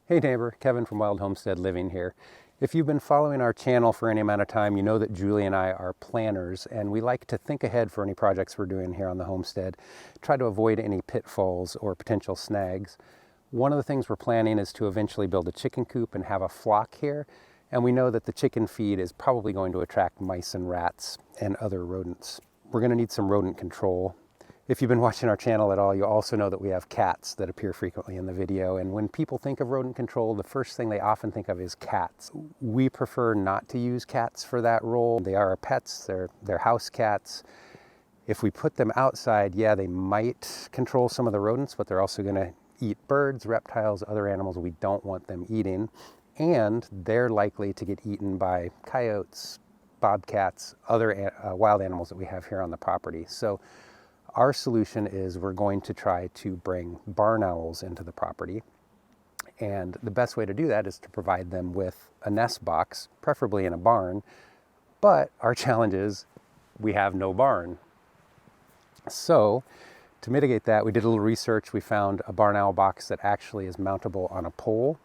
Hey neighbor, Kevin from Wild Homestead Living here. If you've been following our channel for any amount of time, you know that Julie and I are planners and we like to think ahead for any projects we're doing here on the homestead, try to avoid any pitfalls or potential snags. One of the things we're planning is to eventually build a chicken coop and have a flock here, and we know that the chicken feed is probably going to attract mice and rats and other rodents. We're going to need some rodent control. If you've been watching our channel at all, you also know that we have cats that appear frequently in the video. And when people think of rodent control, the first thing they often think of is cats. We prefer not to use cats for that role. They are our pets, they're house cats. If we put them outside, yeah, they might control some of the rodents, but they're also gonna eat birds, reptiles, other animals we don't want them eating. And they're likely to get eaten by coyotes, bobcats, other wild animals that we have here on the property. So our solution is we're going to try to bring barn owls into the property. And the best way to do that is to provide them with a nest box, preferably in a barn. But our challenge is we have no barn. So to mitigate that, we did a little research. We found a barn owl box that actually is mountable on a pole.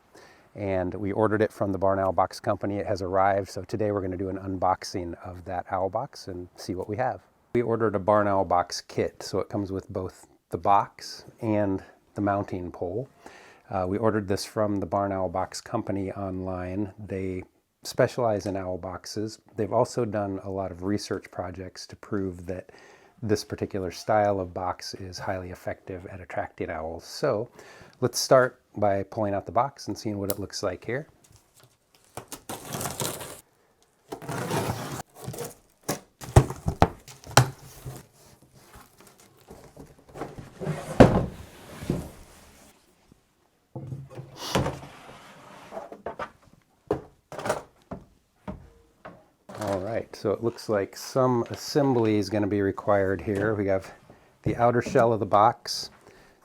And we ordered it from the barn owl box company. It has arrived. So today we're going to do an unboxing of that owl box and see what we have. We ordered a barn owl box kit, so it comes with both the box and the mounting pole. We ordered this from the barn owl box company online. They specialize in owl boxes. They've also done a lot of research projects to prove that this particular style of box is highly effective at attracting owls. So let's start by pulling out the box and seeing what it looks like here. All right, so it looks like some assembly is going to be required here. We have the outer shell of the box,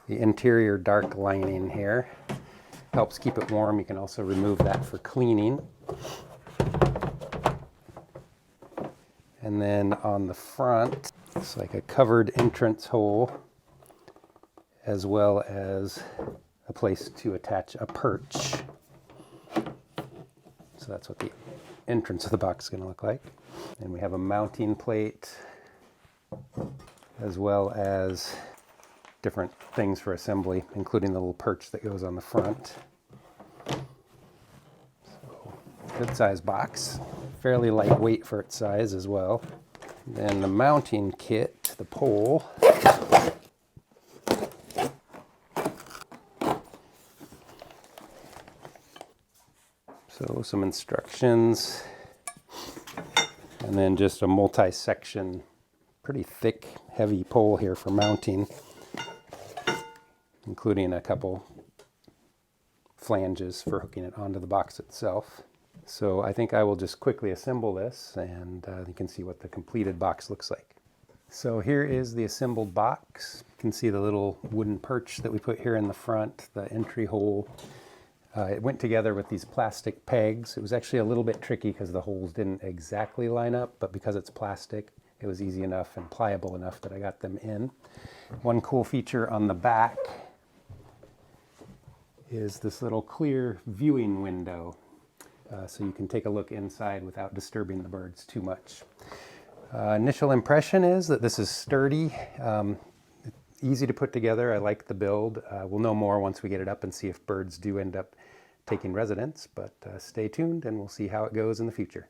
the interior dark lining here. Helps keep it warm. You can also remove that for cleaning. And then on the front, it's like a covered entrance hole, as well as a place to attach a perch. So that's what the entrance of the box is going to look like. And we have a mounting plate, as well as different things for assembly, including the little perch that goes on the front. So, good size box, fairly lightweight for its size as well. Then the mounting kit, the pole. So some instructions, and then just a multi-section, pretty thick, heavy pole here for mounting, including a couple flanges for hooking it onto the box itself. So I think I will just quickly assemble this, and you can see what the completed box looks like. So here is the assembled box. You can see the little wooden perch that we put here in the front, the entry hole. It went together with these plastic pegs. It was actually a little bit tricky because the holes didn't exactly line up, but because it's plastic, it was easy enough and pliable enough that I got them in. One cool feature on the back is this little clear viewing window, so you can take a look inside without disturbing the birds too much. Initial impression is that this is sturdy. Easy to put together. I like the build. We'll know more once we get it up and see if birds do end up taking residence, but stay tuned and we'll see how it goes in the future.